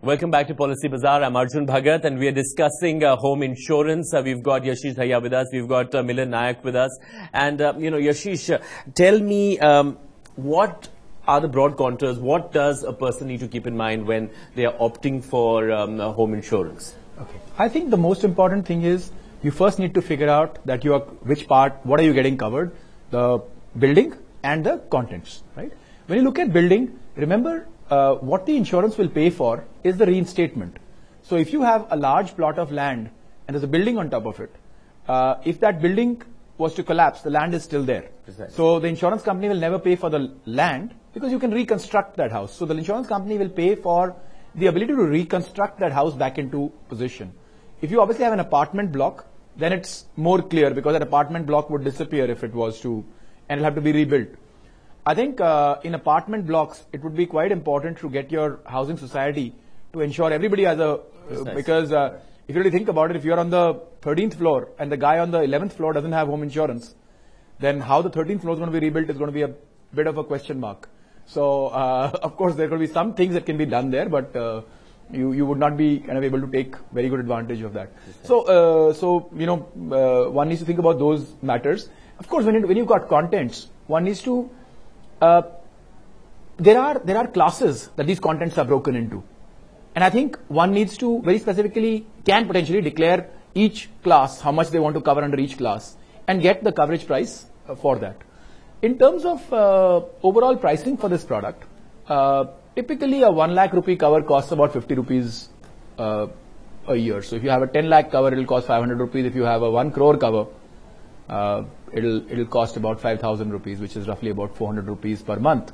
Welcome back to Policy Bazaar. I'm Arjun Bhagat and we are discussing home insurance. We've got Yashish Dahiya with us. We've got Milan Nayak with us. And, Yashish, tell me what are the broad contours? What does a person need to keep in mind when they are opting for home insurance? Okay. I think the most important thing is you first need to figure out that what are you getting covered? The building and the contents, right? When you look at building, remember what the insurance will pay for is the reinstatement. So if you have a large plot of land and there's a building on top of it, if that building was to collapse, the land is still there. Precisely. So the insurance company will never pay for the land because you can reconstruct that house. So the insurance company will pay for the ability to reconstruct that house back into position. If you obviously have an apartment block, then it's more clear because that apartment block would disappear if it was to, and it'll have to be rebuilt. I think in apartment blocks, it would be quite important to get your housing society to ensure everybody has a, because if you really think about it, if you're on the 13th floor and the guy on the 11th floor doesn't have home insurance, then how the 13th floor is going to be rebuilt is going to be a bit of a question mark. So, of course, there could be some things that can be done there, but you would not be kind of able to take very good advantage of that. So, one needs to think about those matters. Of course, when you've got contents, one needs to there are classes that these contents are broken into. And I think one needs to very specifically can potentially declare each class, how much they want to cover under each class and get the coverage price for that. In terms of overall pricing for this product, typically a 1 lakh rupee cover costs about 50 rupees a year. So if you have a 10 lakh cover, it will cost 500 rupees. If you have a 1 crore cover, it'll cost about 5,000 rupees, which is roughly about 400 rupees per month.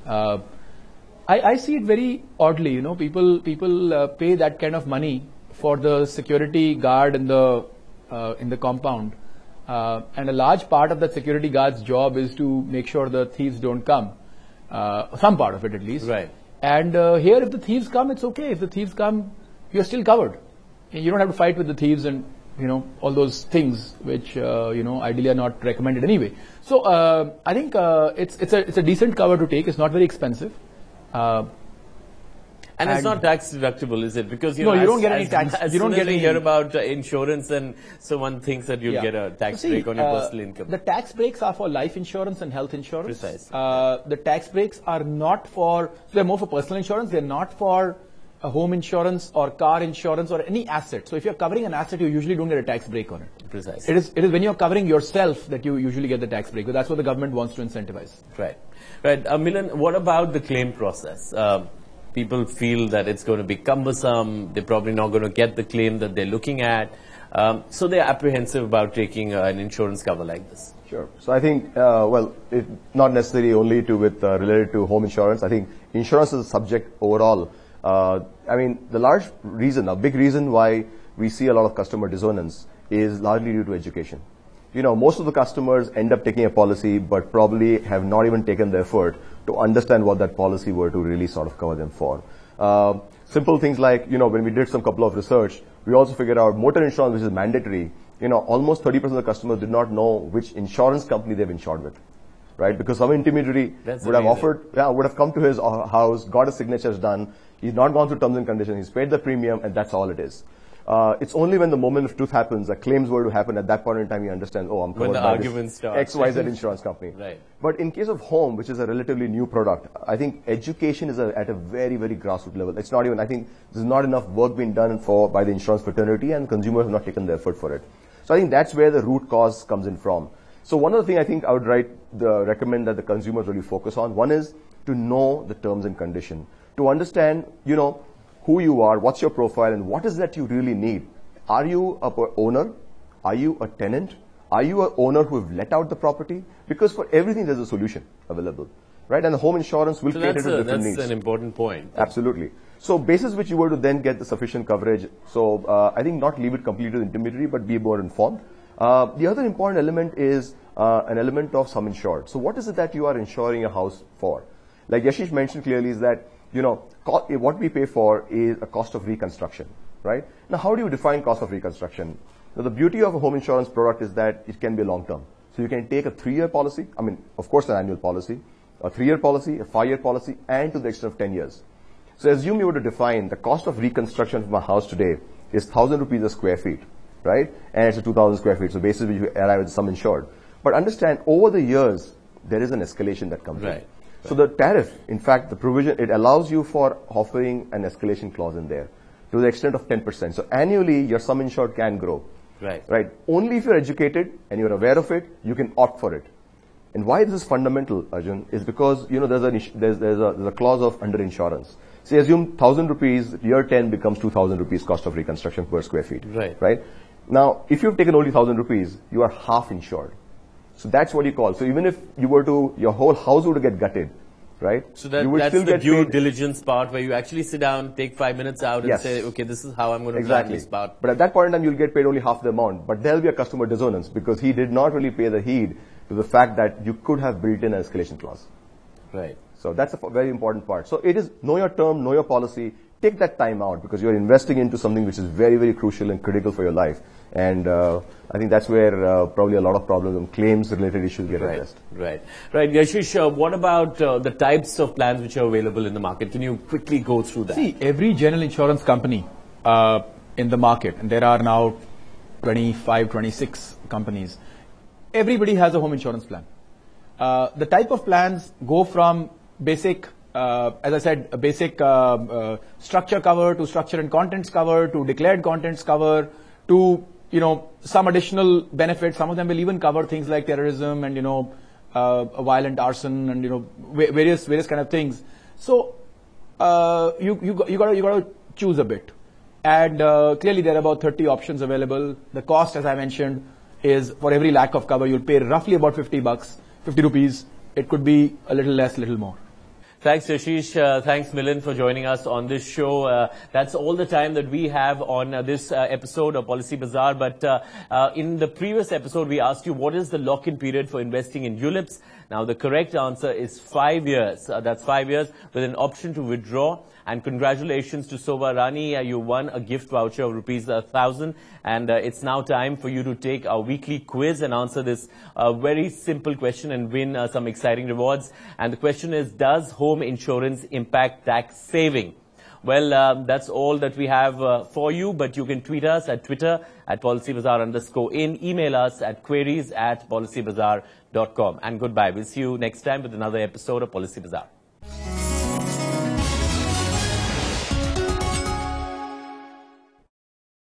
I see it very oddly, people pay that kind of money for the security guard in the compound, and a large part of that security guard's job is to make sure the thieves don't come, some part of it at least. Right. And here, if the thieves come, it's okay. If the thieves come, you're still covered. You don't have to fight with the thieves and all those things which ideally are not recommended anyway. So I think it's a decent cover to take. It's not very expensive. And it's not tax deductible, is it? Because you don't get any tax. As you don't soon get as we any hear about insurance, and so one thinks that you'll get a tax break on your personal income. The tax breaks are for life insurance and health insurance. Precisely. The tax breaks are not for. They're more for personal insurance. They're not for a home insurance or car insurance or any asset. So if you're covering an asset, you usually don't get a tax break on it. Precisely. It is when you're covering yourself that you usually get the tax break. Because that's what the government wants to incentivize. Right. Milan, what about the claim process? People feel that it's going to be cumbersome. They're probably not going to get the claim that they're looking at. So they're apprehensive about taking an insurance cover like this. Sure. So I think, not necessarily only related to home insurance. I think insurance is a subject overall. A big reason why we see a lot of customer dissonance is largely due to education. Most of the customers end up taking a policy, but probably have not even taken the effort to understand what that policy were to really sort of cover them for. Simple things like, when we did some couple of research, we also figured out motor insurance, which is mandatory. Almost 30% of the customers did not know which insurance company they've insured with. Right? Because some intermediary would have come to his house, got his signatures done. He's not gone through terms and conditions. He's paid the premium, and that's all it is. It's only when the moment of truth happens, that claims were to happen at that point in time, you understand, I'm covered by this XYZ insurance company. Right. But in case of home, which is a relatively new product, I think education is at a very, very grassroots level. It's not even, I think there's not enough work being done by the insurance fraternity, and consumers have not taken the effort for it. So I think that's where the root cause comes in from. So one of the things I think I would recommend that the consumers really focus on, one is to know the terms and condition, to understand, who you are, what's your profile, and what is that you really need. Are you a owner? Are you a tenant? Are you an owner who have let out the property? Because for everything, there's a solution available, right? And the home insurance will cater to different needs. That's an important point. Absolutely. So basis which you were to then get the sufficient coverage. So I think not leave it completely to the intermediary, but be more informed. The other important element is an element of sum insured. So what is it that you are insuring a house for? Like Yashish mentioned clearly is that, what we pay for is a cost of reconstruction, right? Now, how do you define cost of reconstruction? Now, the beauty of a home insurance product is that it can be long-term. So you can take a 3-year policy, of course, an annual policy, a 3-year policy, a 5-year policy, and to the extent of 10 years. So assume you were to define the cost of reconstruction of a house today is 1,000 rupees a square feet, right? And it's a 2,000 square feet. So basically you arrive at the sum insured. But understand, over the years, there is an escalation that comes in. So the tariff, in fact, the provision, it allows you for offering an escalation clause in there to the extent of 10%. So annually, your sum insured can grow. Right. Only if you're educated and you're aware of it, you can opt for it. And why this is fundamental, Arjun, is because, there's a clause of underinsurance. Say, assume 1,000 rupees, year 10 becomes 2,000 rupees cost of reconstruction per square feet. Right. Now, if you've taken only 1,000 rupees, you are half insured. So that's what you call. So even if you were to, your whole house would get gutted, right? So that's the due diligence part where you actually sit down, take 5 minutes out and say, okay, this is how I'm going to plan this part. But at that point in time, you'll get paid only half the amount. But there'll be a customer dissonance because he did not really pay the heed to the fact that you could have built in an escalation clause. So that's a very important part. So it is know your term, know your policy, take that time out because you're investing into something which is very, very crucial and critical for your life. And I think that's where probably a lot of problems and claims-related issues get addressed. Right. Yashish, what about the types of plans which are available in the market? Can you quickly go through that? See, every general insurance company in the market, and there are now 25, 26 companies, everybody has a home insurance plan. The type of plans go from basic, as I said, a basic structure cover to structure and contents cover to declared contents cover to some additional benefits. Some of them will even cover things like terrorism and violent arson and various kind of things. So you got to choose a bit, and clearly there are about 30 options available. The cost, as I mentioned, is for every lakh of cover you'll pay roughly about 50 rupees. It could be a little less, little more. Thanks, Yashish. Thanks, Milind, for joining us on this show. That's all the time that we have on this episode of Policy Bazaar. But in the previous episode, we asked you what is the lock-in period for investing in ULIPs. Now, the correct answer is 5 years. That's 5 years with an option to withdraw. And congratulations to Sova Rani. You won a gift voucher of rupees 1,000. And it's now time for you to take our weekly quiz and answer this very simple question and win some exciting rewards. And the question is, does home insurance impact tax saving? Well, that's all that we have for you, but you can tweet us at Twitter at PolicyBazaar_in, email us at queries@policybazaar.com. And goodbye. We'll see you next time with another episode of Policy Bazaar.